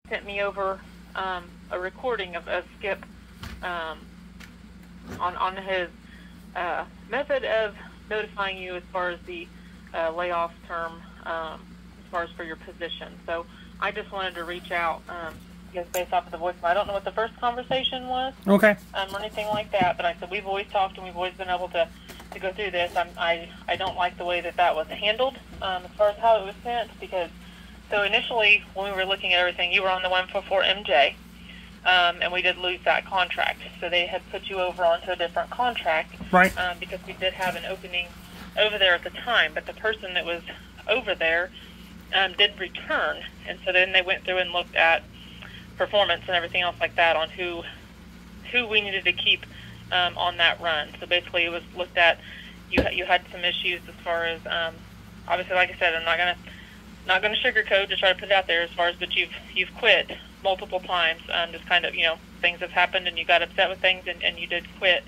sent me over a recording of Skip on his method of notifying you as far as the layoff term, as far as for your position. So I just wanted to reach out, just based off of the voicemail. I don't know what the first conversation was, okay, or anything like that, but I said we've always talked and we've always been able to go through this. I don't like the way that was handled as far as how it was sent, because so initially when we were looking at everything, you were on the 144 MJ, and we did lose that contract. So they had put you over onto a different contract, right? Because we did have an opening over there at the time, but the person that was over there did return, and so then they went through and looked at performance and everything else like that on who we needed to keep on that run. So basically it was looked at, you had some issues as far as obviously, like I said, I'm not gonna sugarcoat, just try to put it out there as far as, but you've quit multiple times, just kind of, things have happened and you got upset with things and you did quit,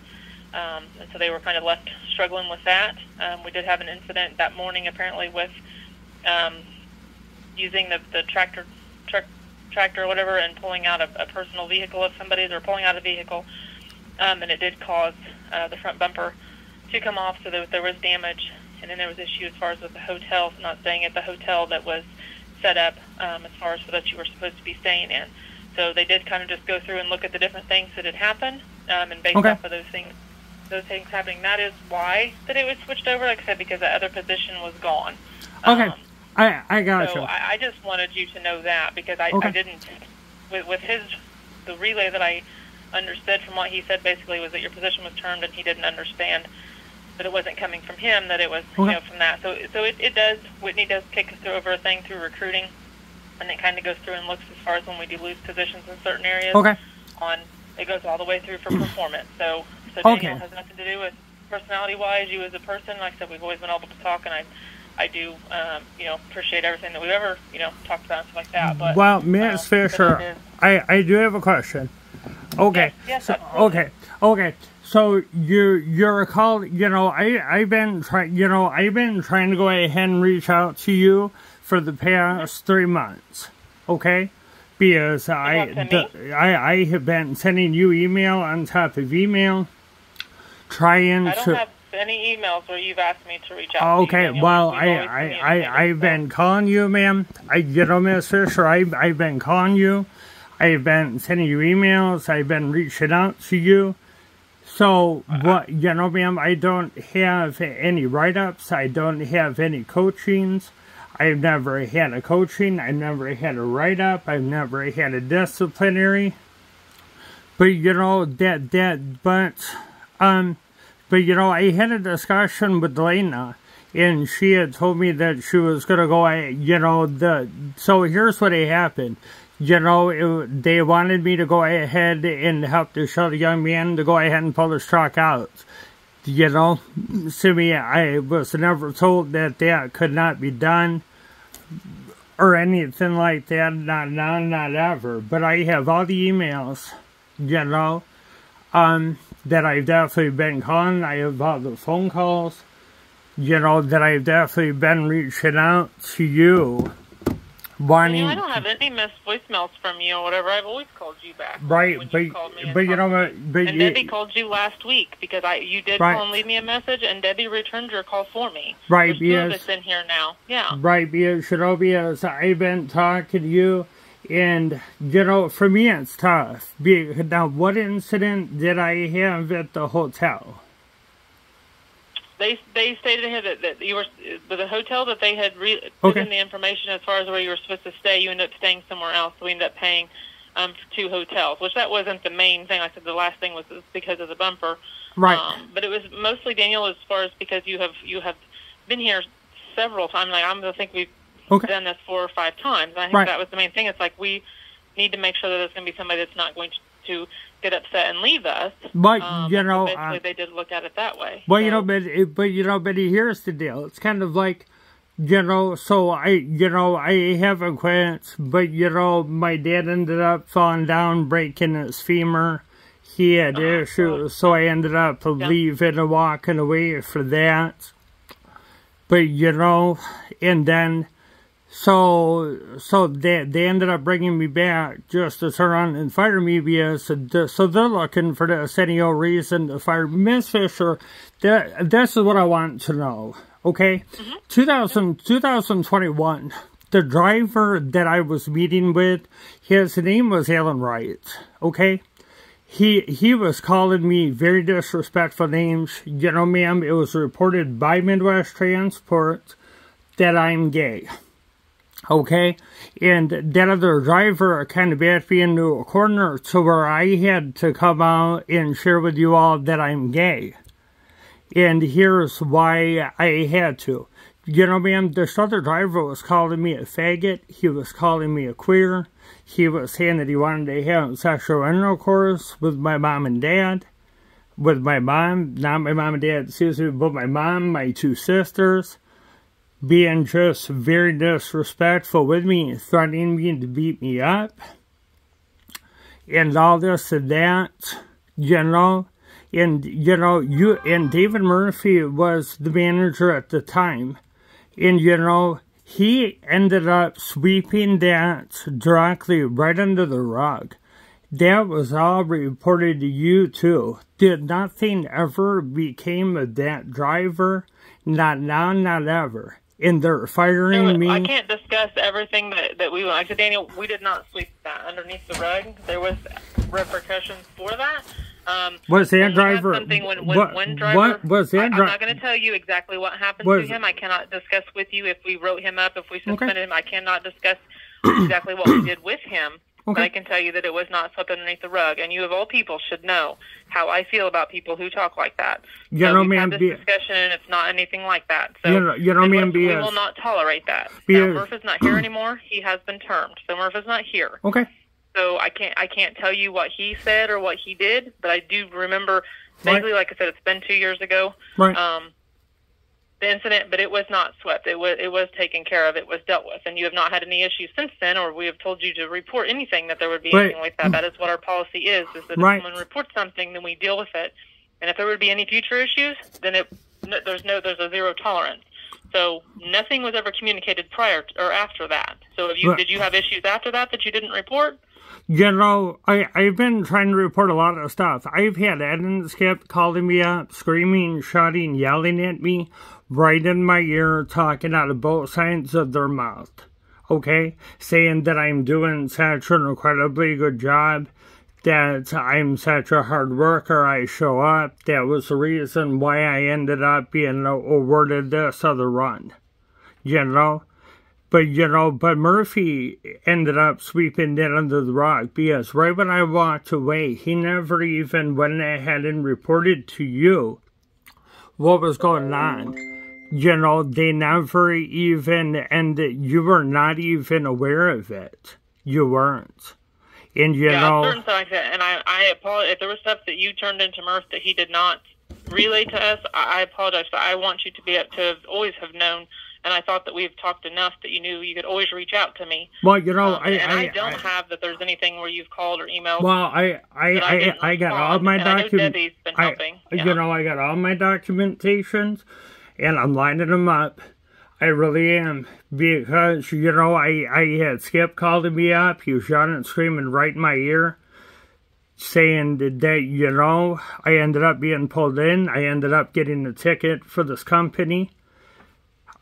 and so they were kind of left struggling with that. We did have an incident that morning apparently with using the tractor or whatever and pulling out a personal vehicle of somebody's, or pulling out a vehicle, and it did cause the front bumper to come off, so that there was damage. And then there was issue as far as with the hotel, not staying at the hotel that was set up as far as so that you were supposed to be staying in. So they did kind of just go through and look at the different things that had happened, and based off of those things happening, that is why that it was switched over, like I said, because the other position was gone. Okay. I got you. So I just wanted you to know that, because I didn't, with the relay that I understood from what he said basically was that your position was termed, and he didn't understand that it wasn't coming from him, that it was from that. So it does, Whitney does take us through over a thing through recruiting, and it kind of goes through and looks as far as when we do lose positions in certain areas. It goes all the way through for performance. So Daniel has nothing to do with personality-wise, you as a person. Like I said, we've always been able to talk, and I do, appreciate everything that we've ever, talked about and stuff like that. But, well, Ms. Fisher, I do have a question. Okay. Yes, so, okay. So you're called, I've been trying to go ahead and reach out to you for the past 3 months. Okay? Because I have been sending you email on top of email, trying to... I don't have any emails where you've asked me to reach out to you. Okay, well, I've been calling you, ma'am. Ms. Fisher, I've been calling you. I've been sending you emails. I've been reaching out to you. So, ma'am, I don't have any write-ups. I don't have any coachings. I've never had a coaching. I've never had a write-up. I've never had a disciplinary. But, I had a discussion with Lena, and she had told me that she was going to go, so here's what happened. They wanted me to go ahead and help to show the young man to go ahead and pull his truck out. To me, I was never told that could not be done or anything like that, not ever. But I have all the emails, that I've definitely been calling. I have all the phone calls, that I've definitely been reaching out to you. I don't have any missed voicemails from you or whatever. I've always called you back. Right, and Debbie called you last week because you did call and leave me a message, and Debbie returned your call for me. Right, There's 2 of us in here now. Yeah. Right, because I've been talking to you, and for me it's tough. Now, what incident did I have at the hotel? They stated here that you were with the hotel that they had given the information as far as where you were supposed to stay. You ended up staying somewhere else, so we ended up paying for 2 hotels, which that wasn't the main thing. Like I said, the last thing was because of the bumper. Right. But it was mostly, Daniel, as far as because you have been here several times. Like I think we've done this 4 or 5 times. And I think that was the main thing. It's like we need to make sure that there's going to be somebody that's not going to get upset and leave us. But basically they did look at it that way. Well, but here's the deal. It's kind of like, so I haven't quit, but my dad ended up falling down, breaking his femur. He had issues, so I ended up leaving and walking away for that. But and then So they ended up bringing me back just to turn around and fire me because so they're looking for this any old reason to fire me. Miss Fisher. This is what I want to know. Okay, 2021. The driver that I was meeting with, his name was Alan Wright. Okay, he was calling me very disrespectful names. You know, ma'am, it was reported by Midwest Transport that I'm gay. Okay, and that other driver kind of backed me into a corner to where I had to come out and share with you all that I'm gay. And here's why I had to. You know, ma'am, this other driver was calling me a faggot. He was calling me a queer. He was saying that he wanted to have sexual intercourse with my mom and dad. With my mom, not my mom and dad, excuse me, but my mom, my two sisters. Being just very disrespectful with me, threatening me to beat me up, and all this and that, you know, and, you know, and David Murphy was the manager at the time, and, you know, he ended up sweeping that directly right under the rug. That was all reported to you, too. Did nothing ever became of that driver? Not now, not ever. And they're firing me. I can't discuss everything that we like. So Daniel, we did not sweep that underneath the rug. There was repercussions for that. Was that driver? One driver. What was that driver? I'm not going to tell you exactly what happened to him. I cannot discuss with you if we wrote him up, if we suspended him. I cannot discuss exactly what we did with him. Okay. But I can tell you that it was not swept underneath the rug, and you of all people should know how I feel about people who talk like that. You know, we've had this discussion, and it's not anything like that. So you know, ma'am, we will not tolerate that. Now, Murph is not here anymore. He has been termed, so Murph is not here. Okay. So I can't tell you what he said or what he did, but I do remember vaguely. Like I said, it's been 2 years ago. Right. The incident, but it was not swept. It was taken care of. It was dealt with, and you have not had any issues since then, or we have told you to report anything that there would be anything like that. That is what our policy is that if someone reports something, then we deal with it. And if there would be any future issues, then there's a zero tolerance. So nothing was ever communicated prior or after that. So did you have issues after that you didn't report? You know, I've been trying to report a lot of stuff. I've had Ed and Skip calling me up, screaming, shouting, yelling at me, right in my ear, talking out of both sides of their mouth. Okay? Saying that I'm doing such an incredibly good job, that I'm such a hard worker, I show up. That was the reason why I ended up being awarded this other run. You know? But, you know, Murphy ended up sweeping that under the rug because right when I walked away, he never even went ahead and reported to you what was going on. You know, they never even, and you were not even aware of it. You weren't. And, you know... certain things, and I apologize. If there was stuff that you turned into Murph that he did not relay to us, I apologize. But I want you to always have known. And I thought that we've talked enough that you knew you could always reach out to me. Well, you know, I don't have that there's anything where you've called or emailed. Well, I got all my documents. You know, I got all my documentations, and I'm lining them up. I really am. Because, you know, I had Skip calling me up. He was shouting and screaming right in my ear, saying that, you know, I ended up being pulled in. I ended up getting a ticket for this company.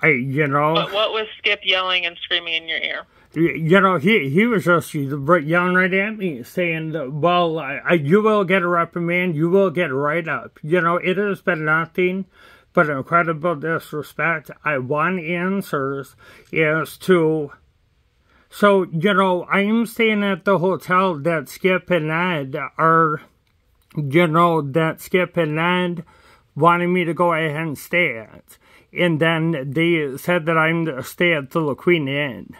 You know... But what was Skip yelling and screaming in your ear? You know, he was just yelling right at me, saying, well, you will get a reprimand, you will get a write-up. You know, it has been nothing but incredible disrespect. I want answers as to... So, you know, I'm staying at the hotel that Skip and Ed are... You know, that Skip and Ed wanted me to go ahead and stay at. And then they said that I'm to stay at the La Queen Inn.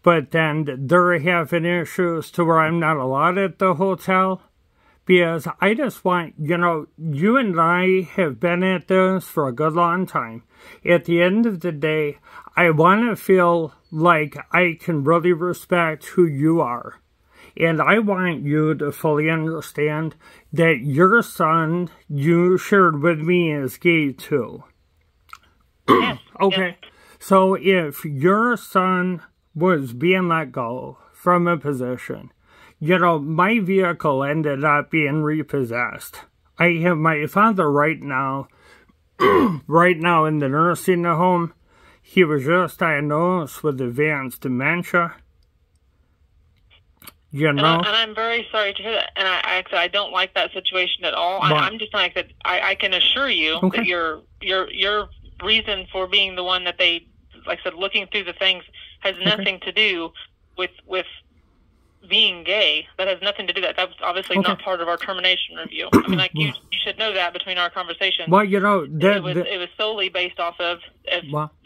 But then they're having issues to where I'm not allowed at the hotel. Because I just want, you know, you and I have been at this for a good long time. At the end of the day, I want to feel like I can really respect who you are. And I want you to fully understand that your son you shared with me is gay too. Yes. Okay. Yes. So if your son was being let go from a position, my vehicle ended up being repossessed. I have my father right now, right now in the nursing home. He was just diagnosed with advanced dementia. And I'm very sorry to hear that. And I don't like that situation at all. I'm just like that. I can assure you that your reason for being the one that they, like I said, looking through the things has nothing to do with being gay. That has nothing to do with that. That was obviously not part of our termination review. I mean, like you should know that between our conversations. Well, it was solely based off of. I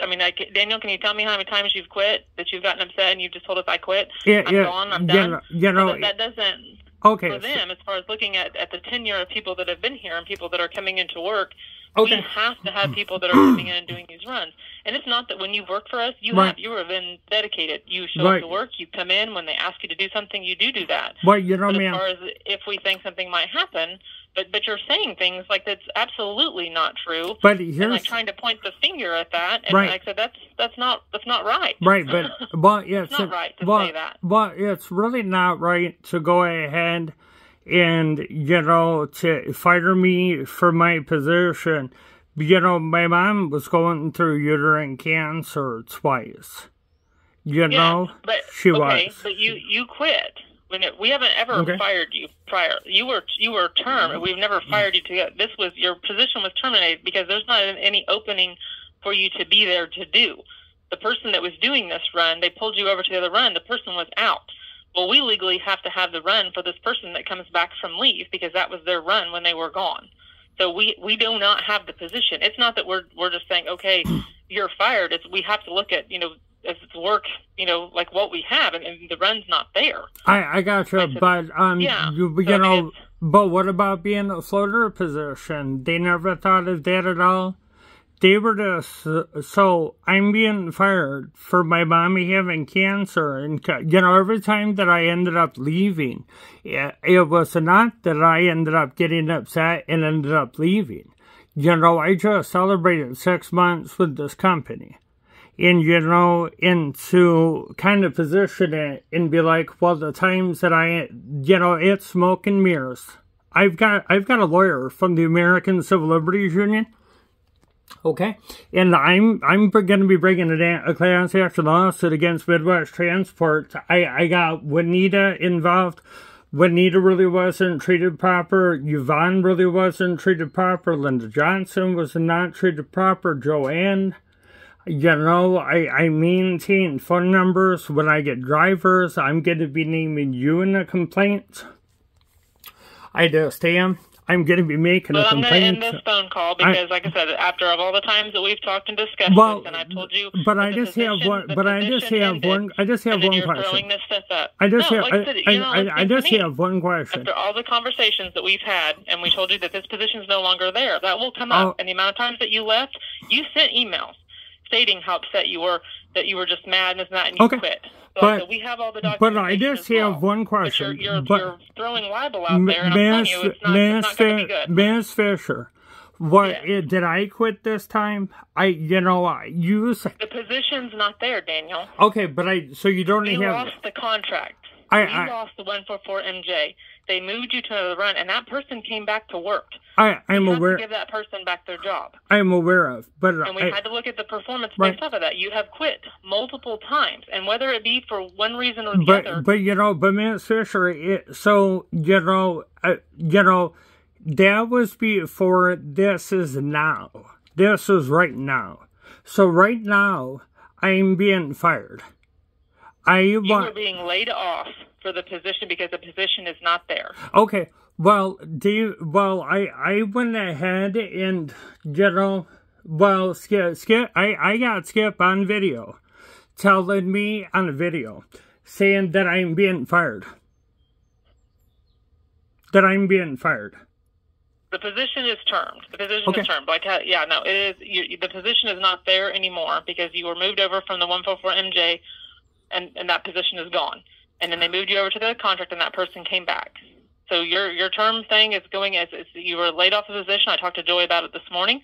mean, like, Daniel, can you tell me how many times you've quit, that you've gotten upset and you've just told us I quit? I'm gone. I'm done. That doesn't. For them, as far as looking at the tenure of people that have been here and people that are coming into work, we have to have people that are coming in and doing these runs. And it's not that when you work for us, you have been dedicated. You show up to work, you come in. When they ask you to do something, you do that. But as far as if we think something might happen, but you're saying things like that's absolutely not true. But here's, and like trying to point the finger at that, and like I said, that's not right. Right, but it's not right to say that. But it's really not right to go ahead and to fire me for my position. My mom was going through uterine cancer twice. But she was. But you quit. We haven't ever fired you prior. You were termed. We've never fired you to. This was your position was terminated because there's not any opening for you to be there to do. The person that was doing this run, they pulled you over to the other run. The person was out. Well, we legally have to have the run for this person that comes back from leave because that was their run when they were gone. So we do not have the position. It's not that we're just saying, okay, you're fired. It's we have to look at, as it's work, like what we have, and the run's not there. I got you, but but what about being a floater position? They never thought of that at all. They were just so I'm being fired for my mommy having cancer, and every time that I ended up leaving, it was not that I ended up getting upset and ended up leaving. I just celebrated 6 months with this company. And, and to kind of position it and be like, well, the times that it's smoke and mirrors. I've got a lawyer from the American Civil Liberties Union. Okay. And I'm going to be bringing a class action lawsuit against Midwest Transport. I got Juanita involved. Juanita really wasn't treated proper. Yvonne really wasn't treated proper. Linda Johnson was not treated proper. Joanne. I maintain phone numbers. When I get drivers, I'm going to be naming you in a complaint. I just am. I'm going to be making a complaint. I'm going to end this phone call because, like I said, after all the times that we've talked and discussed this, and I told you, I just have one question. Throwing this stuff up. I just have one question. After all the conversations that we've had, and we told you that this position is no longer there, that will come up. And the amount of times that you left, you sent emails stating how upset you were, that you were just mad and and you quit. So we have all the documentation. But I just have one question. But you're throwing libel out there, and I'm telling you, it's not going to be good. Ms. Fisher, did I quit this time? The position's not there, Daniel. Okay, but so you don't have... You lost the contract. You lost the 144 MJ. They moved you to another run, and that person came back to work. I'm aware. To give that person back their job. I'm aware of, and we had to look at the performance based off of that. You have quit multiple times, and whether it be for one reason or the other. But Ms. Fisher, that was before. This is now. This is right now. So right now, I'm being fired. You were being laid off for the position because the position is not there. Okay. Well, I went ahead and, Skip, I got Skip on video, telling me on a video, saying that I'm being fired. The position is termed. The position is termed. It is. The position is not there anymore because you were moved over from the 144 MJ, and that position is gone. And then they moved you over to the contract, and that person came back. So your term thing is going as you were laid off the position. I talked to Joy about it this morning.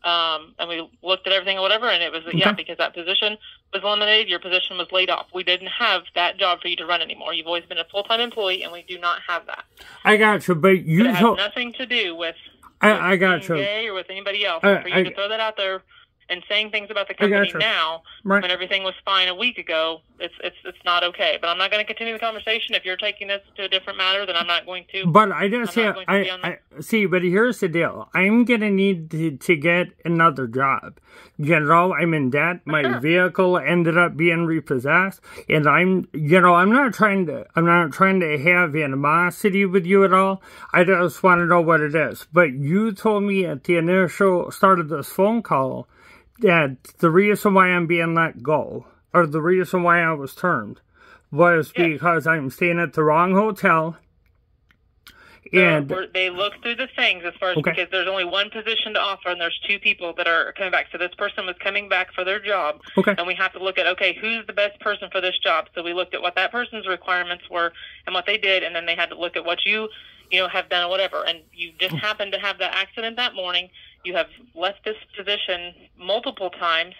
And we looked at everything or whatever, and it was, yeah, because that position was eliminated, your position was laid off. We didn't have that job for you to run anymore. You've always been a full-time employee, and we do not have that. I got you, but you... It has nothing to do with I got you. gay or with anybody else. For you to throw that out there and saying things about the company now, when everything was fine a week ago, it's not okay. But I'm not going to continue the conversation. If you're taking this to a different matter, then I'm not going to. But I just say, see, but here's the deal. I'm going to need to get another job. You know, I'm in debt. My vehicle ended up being repossessed, and I'm not trying to have animosity with you at all. I just want to know what it is. But you told me at the initial start of this phone call that the reason why I'm being let go, or the reason why I was termed, was because I'm staying at the wrong hotel. And they look through the things as far as because there's only one position to offer, and there's two people that are coming back. So this person was coming back for their job, and we have to look at, who's the best person for this job? So we looked at what that person's requirements were and what they did, and then they had to look at what you have done or whatever. And you just happened to have that accident that morning. You have left this position multiple times,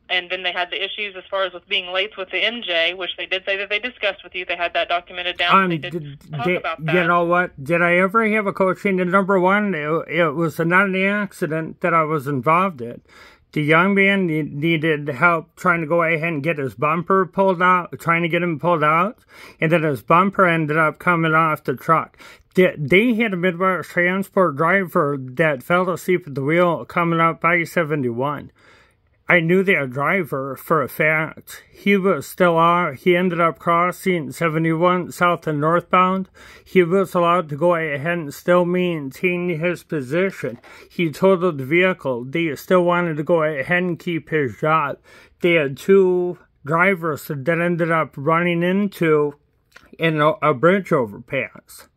and then they had the issues as far as with being late with the MJ, which they did say that they discussed with you. They had that documented down. They did talk about that. You know what? Did I ever have a coaching? Number one, it was not an accident that I was involved in. The young man needed help trying to go ahead and get his bumper pulled out, trying to get him pulled out, and then his bumper ended up coming off the truck. They had a Midwest transport driver that fell asleep at the wheel coming up I-71. I knew that driver for a fact. He was still out. He ended up crossing 71 south and northbound. He was allowed to go ahead and still maintain his position. He totaled the vehicle. They still wanted to go ahead and keep his job. They had two drivers that ended up running into in a bridge overpass.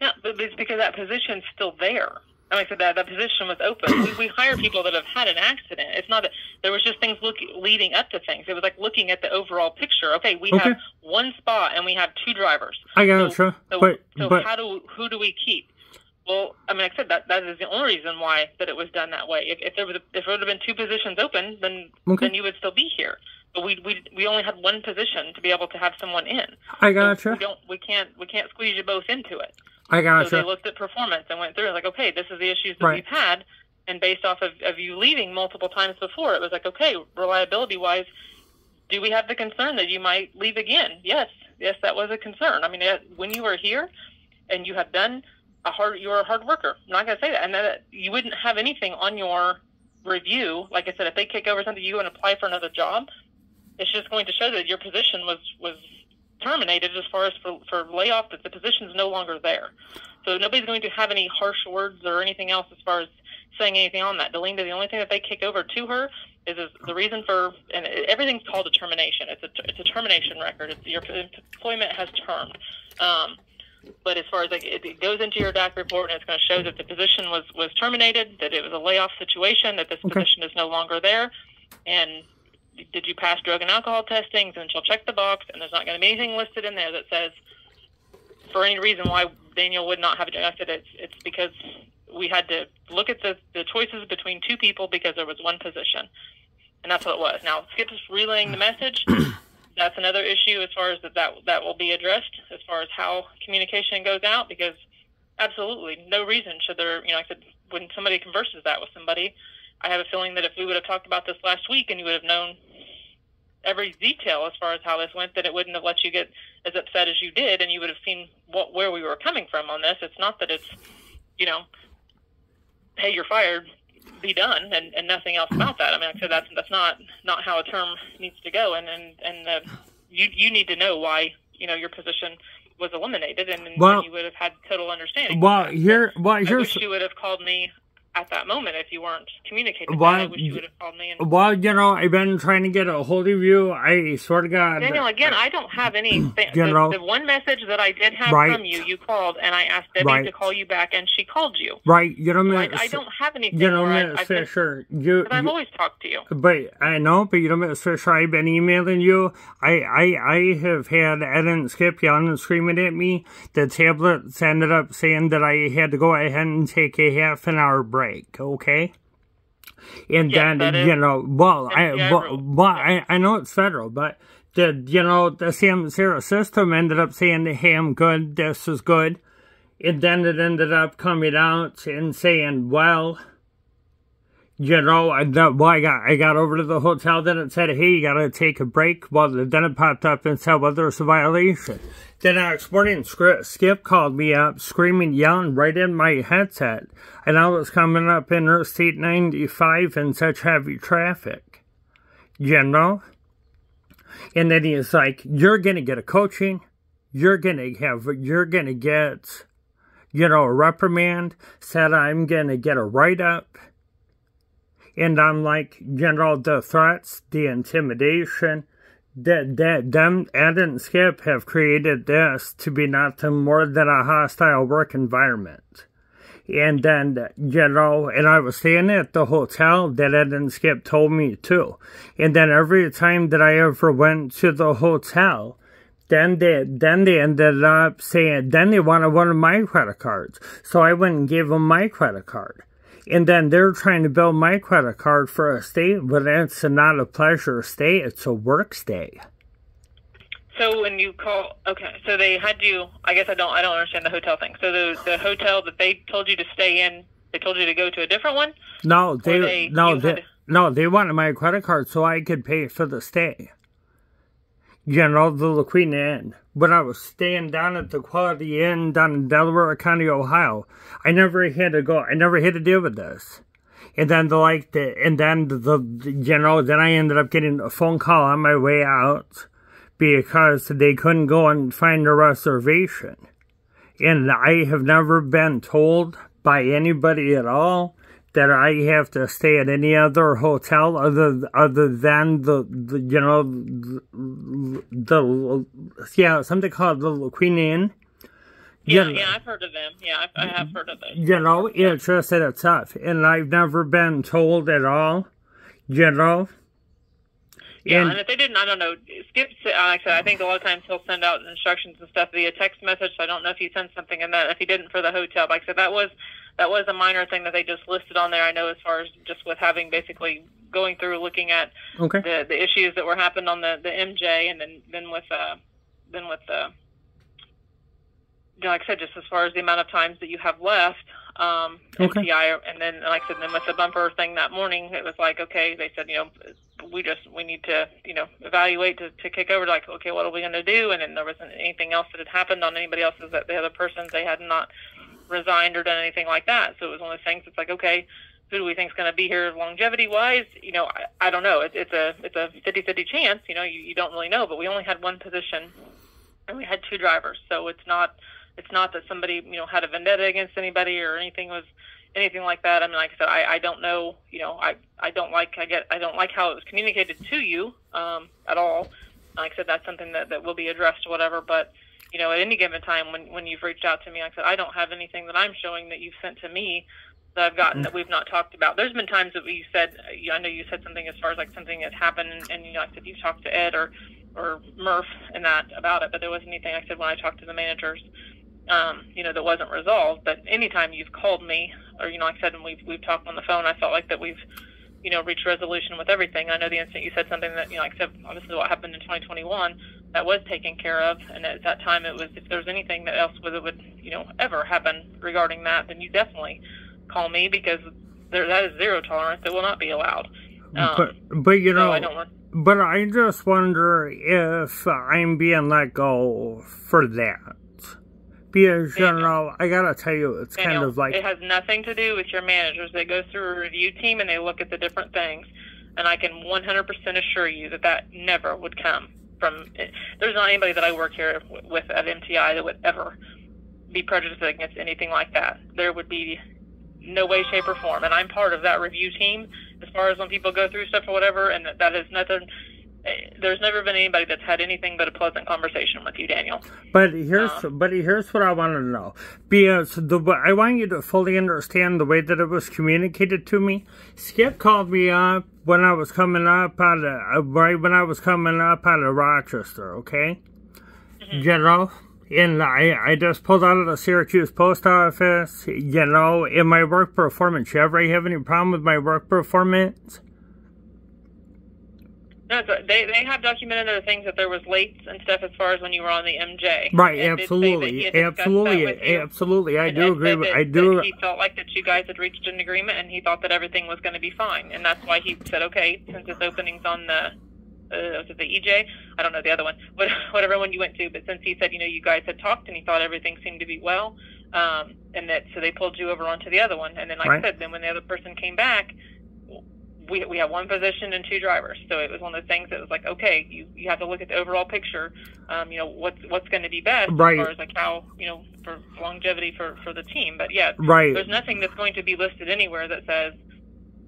Yeah, but it's because that position's still there. Like I said, that position was open. We hire people that have had an accident. It's not that there was just things leading up to things. It was like looking at the overall picture. Okay, we have one spot and we have two drivers. I got you. So who do we keep? Well, I mean, like I said, that is the only reason why that it was done that way. If there would have been two positions open, then you would still be here. But we only had one position to be able to have someone in. I got you. We can't squeeze you both into it. I got So they looked at performance and went through and like, okay, this is the issues that we've had, and based off of you leaving multiple times before, it was like, okay, reliability-wise, do we have the concern that you might leave again? Yes, that was a concern. I mean, when you were here and you have done you were a hard worker. I'm not going to say that. And that you wouldn't have anything on your review. Like I said, if they kick over something, you go and apply for another job, it's just going to show that your position was terminated as far as for layoff, that the position's no longer there. So nobody's going to have any harsh words or anything else as far as saying anything on that. Delinda, the only thing that they kick over to her is the reason for, and everything's called a termination. It's a termination record. Your employment has termed. But as far as it goes into your DAC report, and it's going to show that the position was terminated, that it was a layoff situation, that this position is no longer there, and did you pass drug and alcohol testing? Then she'll check the box, and there's not going to be anything listed in there that says for any reason why Daniel would not have a job. I said it's because we had to look at the choices between two people because there was one position, and that's what it was. Now, Skip is relaying the message. That's another issue as far as that will be addressed as far as how communication goes out, because absolutely no reason should there, like I said, when somebody converses that with somebody, I have a feeling that if we would have talked about this last week and you would have known every detail as far as how this went, then it wouldn't have let you get as upset as you did, and you would have seen where we were coming from on this. It's not that it's, hey, you're fired, be done, and nothing else about that. I mean, like I said, that's not how a term needs to go, and you need to know why your position was eliminated, and you would have had total understanding. I wish you would have called me at that moment if you weren't communicating. I wish you would have called me. I've been trying to get a hold of you. I swear to God. Daniel, again, I don't have anything. The one message that I did have from you called, and I asked Debbie to call you back, and she called you. Right. I don't have anything. Miss Fisher, I've always talked to you. But I know, but Miss Fisher, I've been emailing you. I have had Ed and Skip yelling and screaming at me. The tablets ended up saying that I had to go ahead and take a half an hour break. Okay? And Yes, then, that you is know, well, NCI rules. I know it's federal, but you know, the Zero system ended up saying, hey, I'm good, this is good. And then it ended up coming out and saying, well, you know, I got over to the hotel, then it said, hey, you gotta take a break. Well, then it popped up and said, well, there's a violation. The next morning, Skip called me up, screaming, yelling right in my headset. And I was coming up Interstate 95 in such heavy traffic. You know? And then he's like, you're gonna get a coaching. You're gonna get, you know, a reprimand. Said I'm gonna get a write-up. And I'm like, you know, the threats, the intimidation, them, Ed and Skip have created this to be nothing more than a hostile work environment. And then, you know, and I was staying at the hotel that Ed and Skip told me to. And then every time that I ever went to the hotel, then they ended up saying, then they wanted one of my credit cards. So I went and gave them my credit card. And then they're trying to build my credit card for a stay, but it's not a pleasure stay, it's a work stay. So when you call, okay, so they had you, I guess I don't understand the hotel thing. So the hotel that they told you to stay in, they told you to go to a different one? No, they wanted my credit card so I could pay for the stay. You know, the La Queen Inn. When I was staying down at the Quality Inn down in Delaware County, Ohio, I never had to deal with this. And then then I ended up getting a phone call on my way out because they couldn't go and find a reservation. And I have never been told by anybody at all that I have to stay at any other hotel other than something called the La Queen Inn. Yeah, I've heard of them. Yeah, I have heard of those. You know, it's just that it's tough, and I've never been told at all. You know. Yeah, and if they didn't, I don't know. Skip, like I said, I think a lot of times he'll send out instructions and stuff via text message. So I don't know if he sent something in that. If he didn't for the hotel, like I said, that was a minor thing that they just listed on there. I know as far as just with having basically going through looking at the issues that were happened on the MJ, and then with you know, like I said, just as far as the amount of times that you have left, MTI, and then like I said, then with the bumper thing that morning, it was like, okay, they said, you know, we need to, you know, evaluate to kick over to like, okay, what are we going to do? And then there wasn't anything else that had happened on anybody else's, that the other persons, they had not resigned or done anything like that. So it was one of those things. It's like, okay, who do we think is going to be here longevity wise? You know, I don't know. It's a 50-50 chance. You know, you don't really know. But we only had one position, and we had two drivers. So it's not that somebody, you know, had a vendetta against anybody or anything like that. I mean, like I said, I don't know. You know, I don't like how it was communicated to you at all. Like I said, that's something that will be addressed or whatever. But you know, at any given time when you've reached out to me, like I said, I don't have anything that I'm showing that you've sent to me that I've gotten that we've not talked about. There's been times that you said, I know you said something as far as like something that happened, and you know, like I said, you've talked to Ed or Murph and that about it, but there wasn't anything, like I said, when I talked to the managers, you know, that wasn't resolved. But anytime you've called me, or you know, like I said, and we've talked on the phone, I felt like that we've, you know, reached resolution with everything. I know the instant you said something that, you know, like I said, obviously what happened in 2021, that was taken care of, and at that time it was, if there was anything that else would you know, ever happen regarding that, then you definitely call me, because that is zero tolerance. That will not be allowed. But you know, but I just wonder if I'm being let go for that. Because, you know, I gotta tell you, it's Daniel, kind of like... It has nothing to do with your managers. They go through a review team and they look at the different things. And I can 100% assure you that never would come from... There's not anybody that I work here with at MTI that would ever be prejudiced against anything like that. There would be no way, shape, or form. And I'm part of that review team as far as when people go through stuff or whatever, and that is nothing... There's never been anybody that's had anything but a pleasant conversation with you, Daniel. But here's what I want to know, because I want you to fully understand the way that it was communicated to me. Skip called me up when I was coming up out of Rochester, okay? Mm-hmm. You know, And I just pulled out of the Syracuse post office, you know, in my work performance. You ever have any problem with my work performance? No, they have documented other things that there was late and stuff as far as when you were on the MJ. Right, absolutely, absolutely. I do agree with. He felt like that you guys had reached an agreement, and he thought that everything was going to be fine, and that's why he said, okay, since this opening's on the. Was it the EJ? I don't know the other one. Whatever one you went to, but since he said, you know, you guys had talked and he thought everything seemed to be well, and that so they pulled you over onto the other one, and then like I said, then when the other person came back, we have one position and two drivers, so it was one of those things that was like, okay, you have to look at the overall picture, you know, what's going to be best as far as like how, you know, for longevity for the team, but yeah, there's nothing that's going to be listed anywhere that says,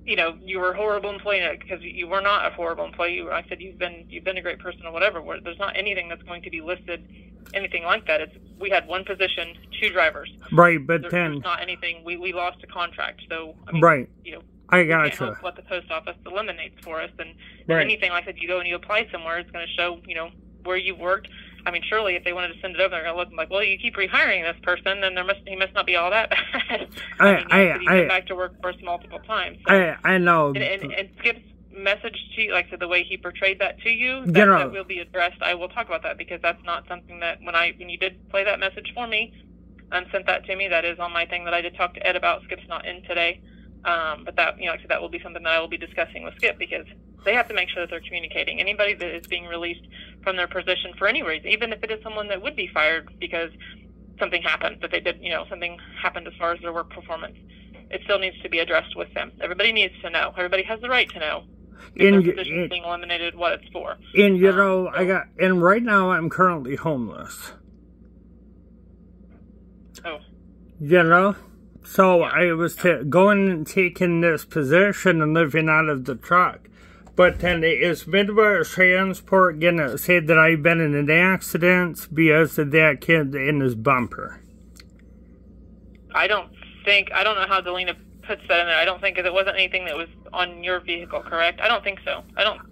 you know, you were a horrible employee, because you were not a horrible employee. I said you've been a great person or whatever. There's not anything that's going to be listed, anything like that. We had one position, two drivers. Right, but there's not anything. We lost a contract, so I mean, you know, I gotcha. What the post office eliminates for us, and anything like that, you go and you apply somewhere, it's going to show, you know, where you worked. I mean, surely if they wanted to send it over, they're going to look like, well, you keep rehiring this person, then he must not be all that bad. I went back to work for us multiple times. So, I know. And Skip's message to you, like I said, the way he portrayed that to you, that will be addressed. I will talk about that, because that's not something that when you did play that message for me and sent that to me, that is on my thing that I did talk to Ed about. Skip's not in today. But that, you know, like I said, that will be something that I will be discussing with Skip, because they have to make sure that they're communicating. Anybody that is being released from their position for any reason, even if it is someone that would be fired because something happened, that they did, you know, something happened as far as their work performance, it still needs to be addressed with them. Everybody needs to know. Everybody has the right to know if their position is being eliminated, what it's for. And, you know, and right now I'm currently homeless. Oh. You know? So I was going and taking this position and living out of the truck. But then is Midwest Transport going to say that I've been in an accident because of that kid in his bumper? I don't know how Delina puts that in there. I don't think it wasn't anything that was on your vehicle, correct? I don't think so.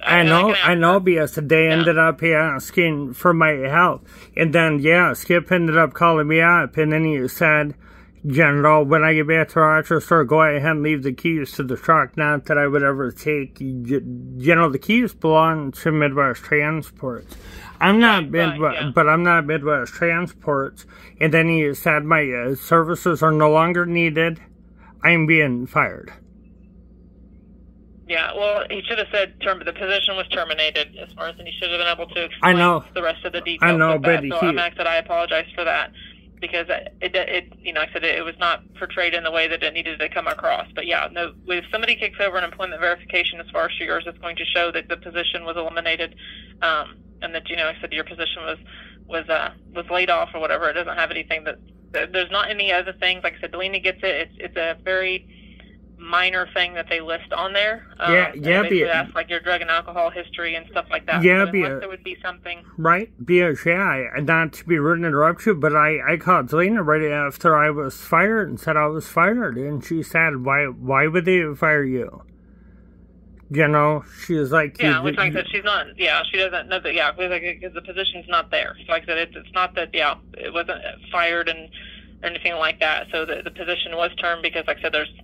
I know because they ended up asking for my help. And then, Skip ended up calling me up, and then he said, General, when I get back to Rochester, go ahead and leave the keys to the truck. Not that I would ever take, the keys belong to Midwest Transport. I'm not but I'm not Midwest Transport. And then he said my services are no longer needed. I'm being fired. Yeah, well, he should have said the position was terminated, as far as, and he should have been able to explain the rest of the details. I know, of that. So I apologize for that, because it you know, I said it was not portrayed in the way that it needed to come across. But yeah, no, if somebody kicks over an employment verification as far as yours, it's going to show that the position was eliminated, and that, you know, I said your position was laid off or whatever. It doesn't have anything there's not any other things. Like I said, Delina gets it. It's a very minor thing that they list on there. That's like your drug and alcohol history and stuff like that. Yeah, unless there would be something. Right, because, not to be rude and interrupt you, but I called Delina right after I was fired and said I was fired, and she said, why would they fire you? You know, she was like... Yeah, which, like I said, she's not... Yeah, she doesn't know that... because the position's not there. So, like I said, it's not that, it wasn't fired and anything like that. So the position was termed because, like I said, there's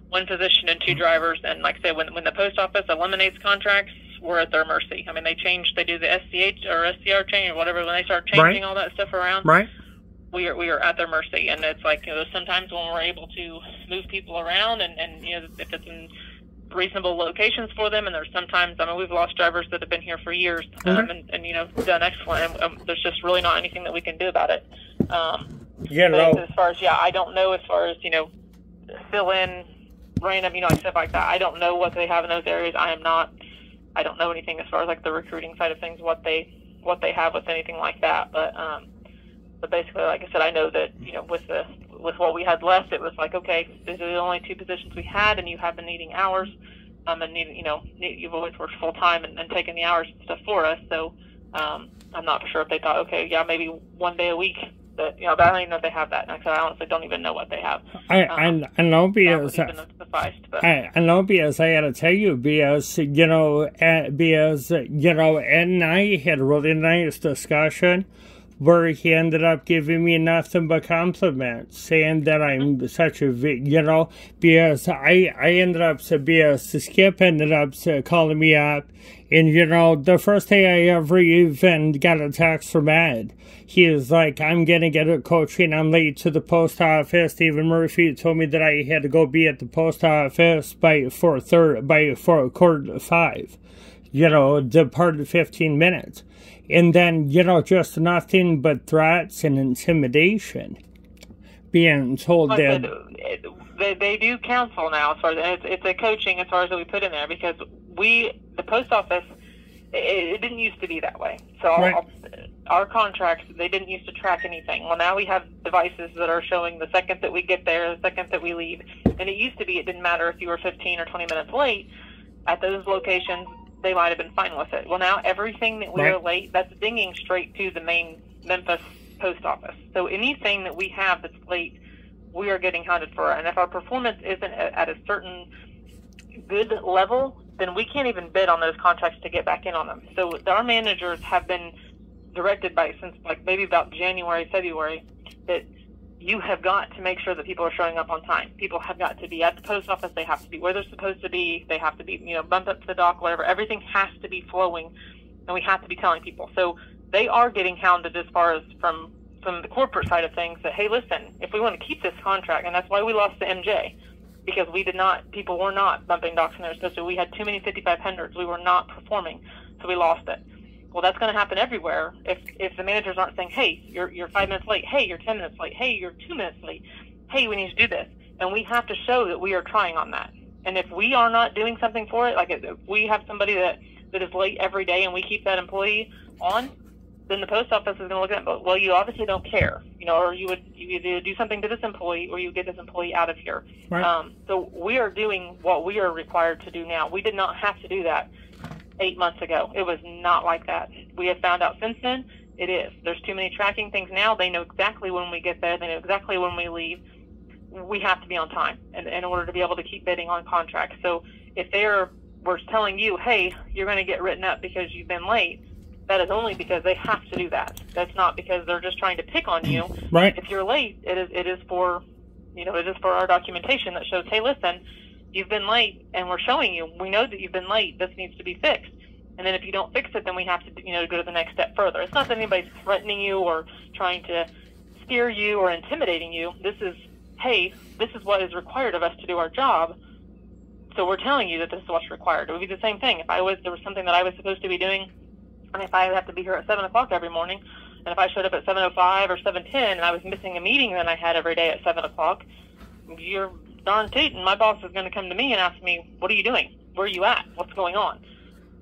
one position and two drivers. And, like I said, when the post office eliminates contracts, we're at their mercy. I mean, they do the SCH or SCR change or whatever. When they start changing all that stuff around... Right. We are at their mercy. And it's like, you know, sometimes when we're able to move people around and you know, if it's in reasonable locations for them, and there's sometimes, I mean, we've lost drivers that have been here for years, and you know, done excellent, and there's just really not anything that we can do about it. As far as, I don't know, as far as, you know, fill in random, you know, stuff like that, I don't know what they have in those areas. I don't know anything as far as like the recruiting side of things, what they have with anything like that, but basically, like I said, I know that, you know, with what we had left, it was like, okay, these are the only two positions we had, and you have been needing hours, and you've always worked full time and taken the hours and stuff for us. So I'm not for sure if they thought, okay, maybe one day a week. But but I don't even know if they have that. Like I honestly don't even know what they have. I know because I know because I had to tell you because Ed and I had a really nice discussion where he ended up giving me nothing but compliments, saying that I'm such a, because I ended up, Skip ended up calling me up, and, the first day I ever even got a text from Ed, he was like, I'm going to get a coaching, I'm late to the post office. Stephen Murphy told me that I had to go be at the post office by 4:45. Departed 15 minutes. And then, just nothing but threats and intimidation. Being told that... They do counsel now, as far as it's a coaching as far as that we put in there, because the post office, it didn't used to be that way. So right. Our contracts, they didn't used to track anything. Well, now we have devices that are showing the second that we get there, the second that we leave. And it used to be, it didn't matter if you were 15 or 20 minutes late. At those locations, they might have been fine with it. Well, now everything that we are late, that's dinging straight to the main Memphis post office. So anything that we have that's late, we are getting hounded for. And if our performance isn't at a certain good level, then we can't even bid on those contracts to get back in on them. So our managers have been directed since maybe about January, February, that you have got to make sure that people are showing up on time. People have got to be at the post office. They have to be where they're supposed to be. They have to be, bumped up to the dock, whatever. Everything has to be flowing, and we have to be telling people. So they are getting hounded as far as from the corporate side of things that, hey, listen, if we want to keep this contract, and that's why we lost the MJ, because people were not bumping docks when they were supposed to. We had too many 5500s. We were not performing, so we lost it. Well, that's going to happen everywhere if the managers aren't saying, hey, you're 5 minutes late. Hey, you're 10 minutes late. Hey, you're 2 minutes late. Hey, we need to do this. And we have to show that we are trying on that. And if we are not doing something for it, like if we have somebody that is late every day and we keep that employee on, then the post office is going to look at it, well, you obviously don't care, or you either do something to this employee or you get this employee out of here. Right. So we are doing what we are required to do now. We did not have to do that 8 months ago. It was not like that. We have found out since then, it is. There's too many tracking things now. They know exactly when we get there. They know exactly when we leave. We have to be on time in order to be able to keep bidding on contracts. So if we're telling you, hey, you're going to get written up because you've been late, that is only because they have to do that. That's not because they're just trying to pick on you. Right. If you're late, it is for our documentation that shows, hey, listen, you've been late, and we're showing you. We know that you've been late. This needs to be fixed. And then if you don't fix it, then we have to, go to the next step further. It's not that anybody's threatening you or trying to steer you or intimidating you. This is, hey, this is what is required of us to do our job. So we're telling you that this is what's required. It would be the same thing if there was something that I was supposed to be doing, and if I have to be here at 7 o'clock every morning, and if I showed up at 7:05 or 7:10 and I was missing a meeting that I had every day at 7 o'clock, you're darn tootin', my boss is going to come to me and ask me, what are you doing? Where are you at? What's going on?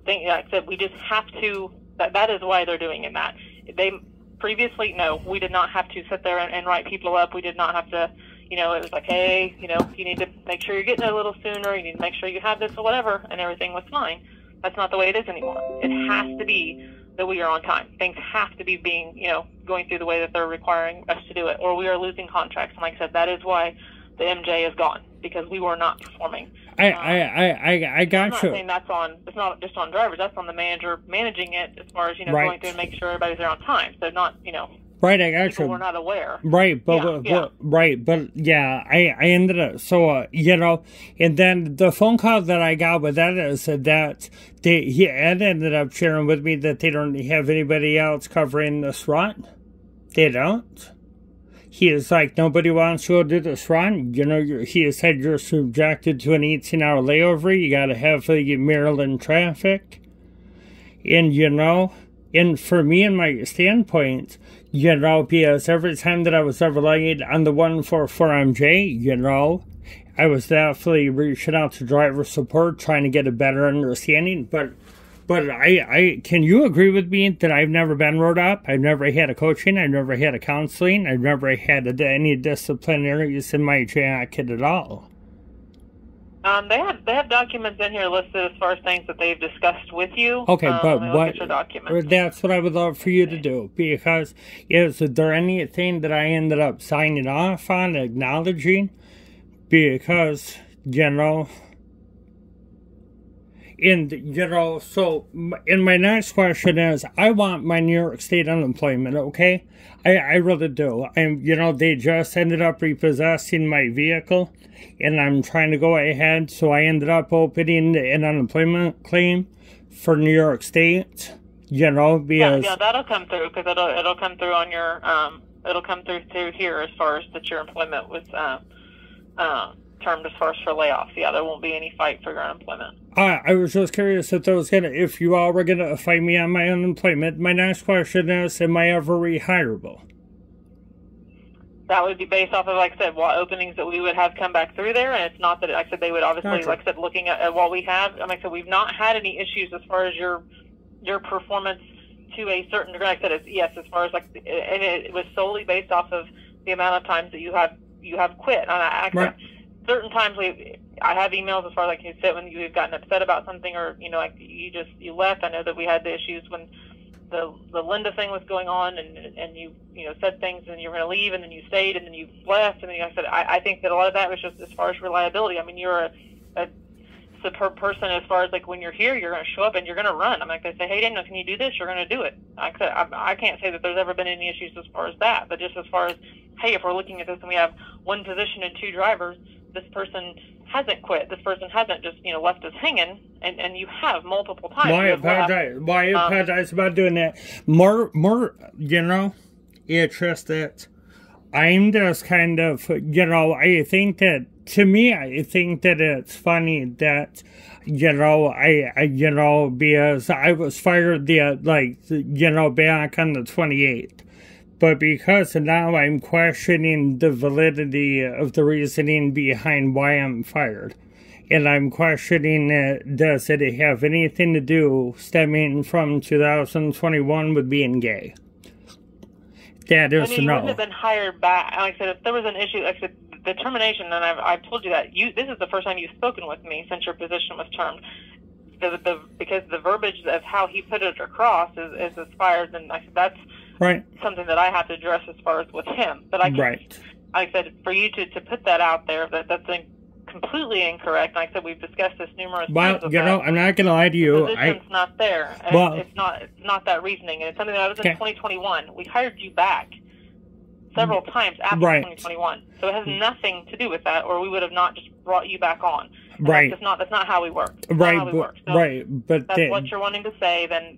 Like I said, we just have to, that is why they're doing it, Matt. They previously, no, we did not have to sit there and write people up. We did not have to, it was like, hey, you need to make sure you're getting it a little sooner. You need to make sure you have this or whatever, and everything was fine. That's not the way it is anymore. It has to be that we are on time. Things have to be being, going through the way that they're requiring us to do it, or we are losing contracts. And like I said, that is why the MJ is gone, because we were not performing. I got you. I'm not saying it's not just on drivers, that's on the manager managing it as far as, right. Going through and making sure everybody's there on time. So not, right, I got you. We're not aware. Right, but I ended up, so, and then the phone call that I got with Ed said that Ed ended up sharing with me that they don't have anybody else covering this run. They don't. He is like, nobody wants to go do this run. He said you're subjected to an 18-hour layover. You got to have the Maryland traffic. And, and for me and my standpoint, because every time that I was ever late on the 144 MJ, I was definitely reaching out to driver support, trying to get a better understanding. But I can you agree with me that I've never been wrote up? I've never had a coaching. I've never had a counseling. I've never had any disciplinaries in my jacket at all. They have documents in here listed as far as things that they've discussed with you. Okay, but what? Documents. That's what I would love for you to do, because is there anything that I ended up signing off on, acknowledging? Because And, so, and my next question is, I want my New York State unemployment, okay? I really do. They just ended up repossessing my vehicle, and I'm trying to go ahead, so I ended up opening an unemployment claim for New York State, because... Yeah, that'll come through, because it'll come through on your, it'll come through here as far as that your employment was, termed as far as for layoffs. Yeah, there won't be any fight for your unemployment. I was just curious if you all were gonna fight me on my unemployment. My next question is, am I ever rehireable? That would be based off of, like I said, what openings that we would have come back through there, and it's not that, like I said, they would obviously, gotcha. Like I said, looking at what we have, like I said, we've not had any issues as far as your performance to a certain degree. Like I said, yes, as far as and it was solely based off of the amount of times that you have quit. And right. Certain times I have emails as far as like you said when you've gotten upset about something, or like you left. I know that we had the issues when the Linda thing was going on, and you said things and you were going to leave, and then you stayed, and then you left, and then I said I think that a lot of that was just as far as reliability. I mean, you're a superb person as far as like when you're here, you're going to show up and you're going to run. I'm like, they say, hey Daniel, can you do this? You're going to do it. I said, I can't say that there's ever been any issues as far as that, but just as far as, hey, if we're looking at this and we have one position and two drivers, this person hasn't quit. This person hasn't just left us hanging, and you have multiple times. Why apologize about doing that? More, it's just that I'm just kind of, I think that, to me, I think that it's funny that, because I was fired back on the 28th. But because now I'm questioning the validity of the reasoning behind why I'm fired. And I'm questioning, does it have anything to do stemming from 2021 with being gay? That is no. You wouldn't have been hired back. Like I said, if there was an issue, like I said, the termination, and I've told you that, this is the first time you've spoken with me since your position was termed. Because the verbiage of how he put it across is expired, and I said that's right. Something that I have to address as far as with him. But like I said, for you to put that out there, that's completely incorrect. Like I said, we've discussed this numerous times. Well, I'm not going to lie to you. The position's not there. It's not that reasoning, and it's something that was in 2021. We hired you back several times after 2021, so it has nothing to do with that, or we would have not just brought you back on. And that's not how we work. So but that's what you're wanting to say. Then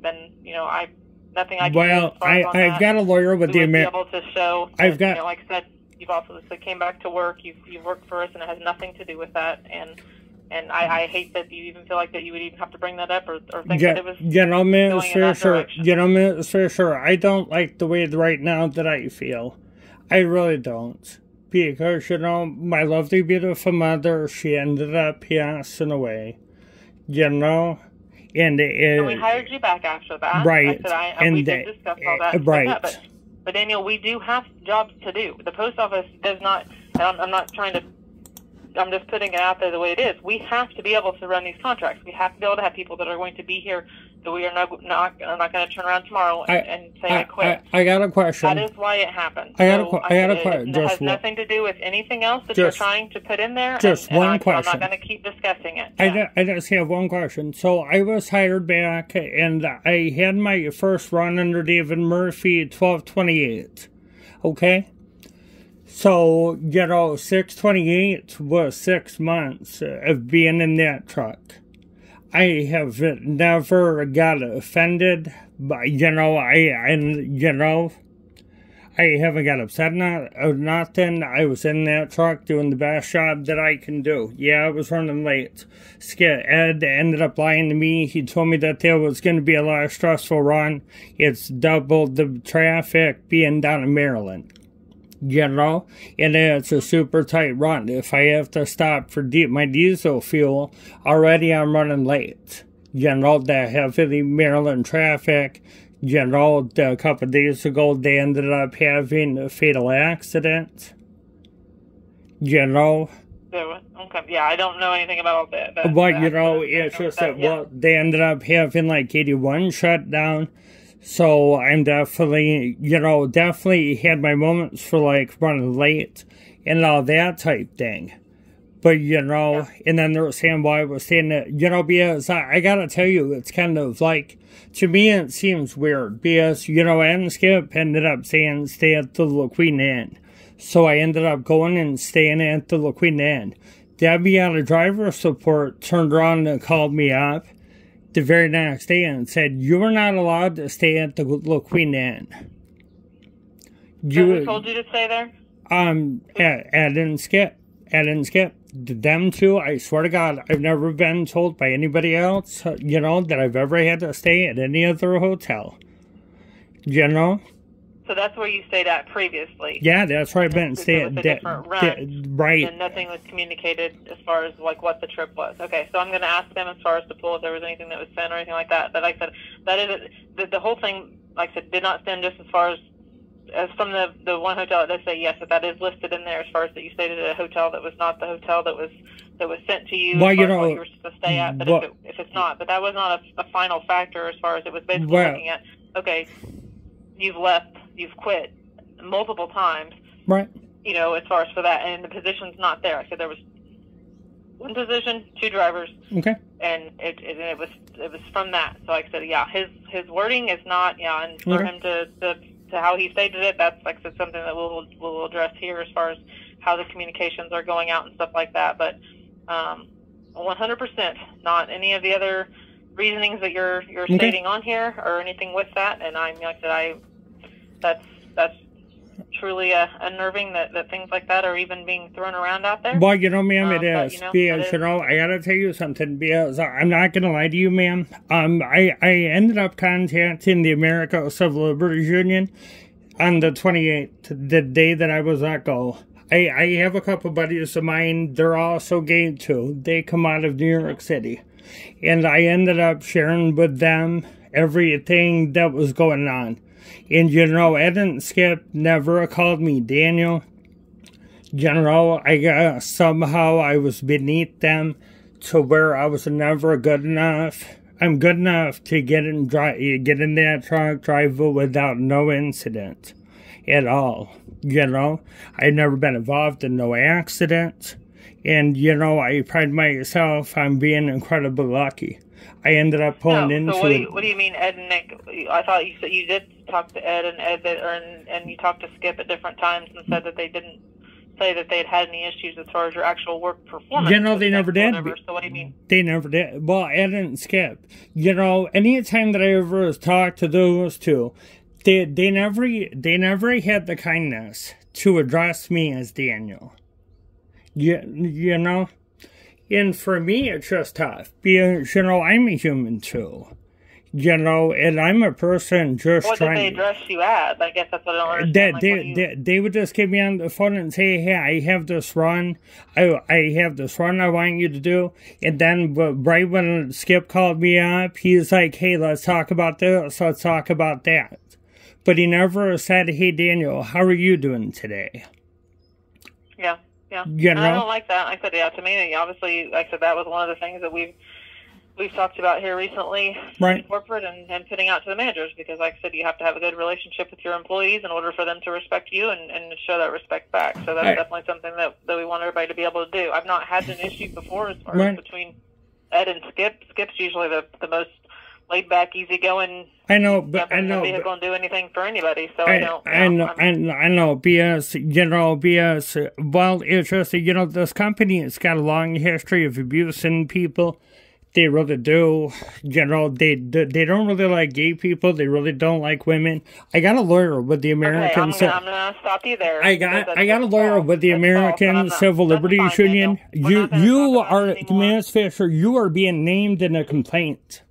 nothing I can do. Well, I've got a lawyer with the American. Be able to show. I've got. Like I said, you've also came back to work. You've worked for us, and it has nothing to do with that. And I hate that you even feel like that you would even have to bring that up or think that it was. For sure. I don't like the way right now that I feel. I really don't. Because, my lovely, beautiful mother, she ended up passing away. And we hired you back after that. Right. We did discuss all that. Right. But Daniel, we do have jobs to do. The post office does not, and I'm not trying to, I'm just putting it out there the way it is. We have to be able to run these contracts. We have to be able to have people that are going to be here, that we are not going to turn around tomorrow and say I quit. I got a question. That is why it happened. I got a question. It has nothing to do with anything else that you're trying to put in there. Just one question. I'm not going to keep discussing it. I just have one question. So I was hired back, and I had my first run under David Murphy 1228. Okay? So, 628 was 6 months of being in that truck. I have never got offended, but, I haven't got upset or nothing. I was in that truck doing the best job that I can do. Yeah, I was running late. Ed ended up lying to me. He told me that there was going to be a lot of stressful run. It's doubled the traffic being down in Maryland. And it's a super tight run. If I have to stop for my diesel fuel, already I'm running late. The heavy Maryland traffic, a couple of days ago, they ended up having a fatal accident. Okay, yeah, I don't know anything about all that. It's just that, they ended up having 81 shut down. So I'm definitely had my moments for running late and all that type thing. But, you know, and then they were saying why I was saying that, you know, because I gotta tell you, it's kind of like, to me, it seems weird. Because, you know, Ed and Skip ended up saying stay at the La Queen Inn. So I ended up going and staying at the La Queen Inn. Debbie out of driver support turned around and called me up the very next day and said, you are not allowed to stay at the La Queen Inn. Who told you to stay there? Ed and Skip. Ed and Skip. Them two, I swear to God, I've never been told by anybody else, you know, that I've ever had to stay at any other hotel. You know? So that's where you stayed at previously? Yeah, that's where I've been staying. Right. And nothing was communicated as far as, like, what the trip was. Okay, so I'm going to ask them as far as to pull if there was anything that was sent or anything like that. But like I said, that is, the whole thing, like I said, did not stem just as far as from the one hotel. It does say yes, that is listed in there as far as that you stayed at a hotel that was not the hotel that was sent to you. Well, you know, what you were supposed to stay at. But if it's not, but that was not a final factor as far as it was basically looking at. Okay, you've left, you've quit multiple times. Right. You know, as far as for that, and the position's not there. I said there was one position, 2 drivers. Okay. And it was from that. So like I said, yeah, his wording is not, and for him to how he stated it, that's like I said, something that we'll address here as far as how the communications are going out and stuff like that. But 100%, not any of the other reasonings that you're stating on here or anything with that. And I'm like I said, that's truly unnerving that things like that are even being thrown around out there. Well, you know, ma'am, it is. Because, you know, I gotta tell you something, because I'm not gonna lie to you, ma'am. I ended up contacting the American Civil Liberties Union on the 28th, the day that I was let go. I have a couple buddies of mine, they're also gay too. They come out of New York City. And I ended up sharing with them everything that was going on. And, you know, Ed and Skip never called me Daniel. You know, I guess somehow I was beneath them to where I was never good enough. I'm good enough to get in that truck, drive it without no incident at all. You know, I've never been involved in no accidents. And, you know, I pride myself on being incredibly lucky. I ended up pulling into it. What do you mean, Ed and Nick? I thought you said you did talk to Ed and Ed, and you talked to Skip at different times and said that they didn't say that they'd had any issues as far as your actual work performance. You know, they never did. So what do you mean? They never did. Well, Ed and Skip, you know, any time that I ever talked to those two, they never had the kindness to address me as Daniel. You know? And for me, it's just tough. Because, you know, I'm a human too. You know, and I'm a person just what trying... What did they address you at? I guess that's what I don't understand. They would just get me on the phone and say, hey, I have this run. I have this run I want you to do. And then right when Skip called me up, he's like, hey, let's talk about this. Let's talk about that. But he never said, hey, Daniel, how are you doing today? Yeah. Yeah, you know? I don't like that. Like I said, yeah, to me, obviously, like I said, that was one of the things that we've talked about here recently in corporate and putting out to the managers, because like I said, you have to have a good relationship with your employees in order for them to respect you and show that respect back. So that's definitely something that we want everybody to be able to do. I've not had an issue before as far as between Ed and Skip. Skip's usually the most laid back, easygoing. I know, but I know. Vehicle and do anything for anybody, so I know, because, you know, well, it's just, you know, this company has got a long history of abusing people. They really do. You know, they don't really like gay people. They really don't like women. I got a lawyer with the American... Okay, I'm gonna stop you there. I got a lawyer with the American Civil Liberties Union. You are, Ms. Fisher, you are being named in a complaint.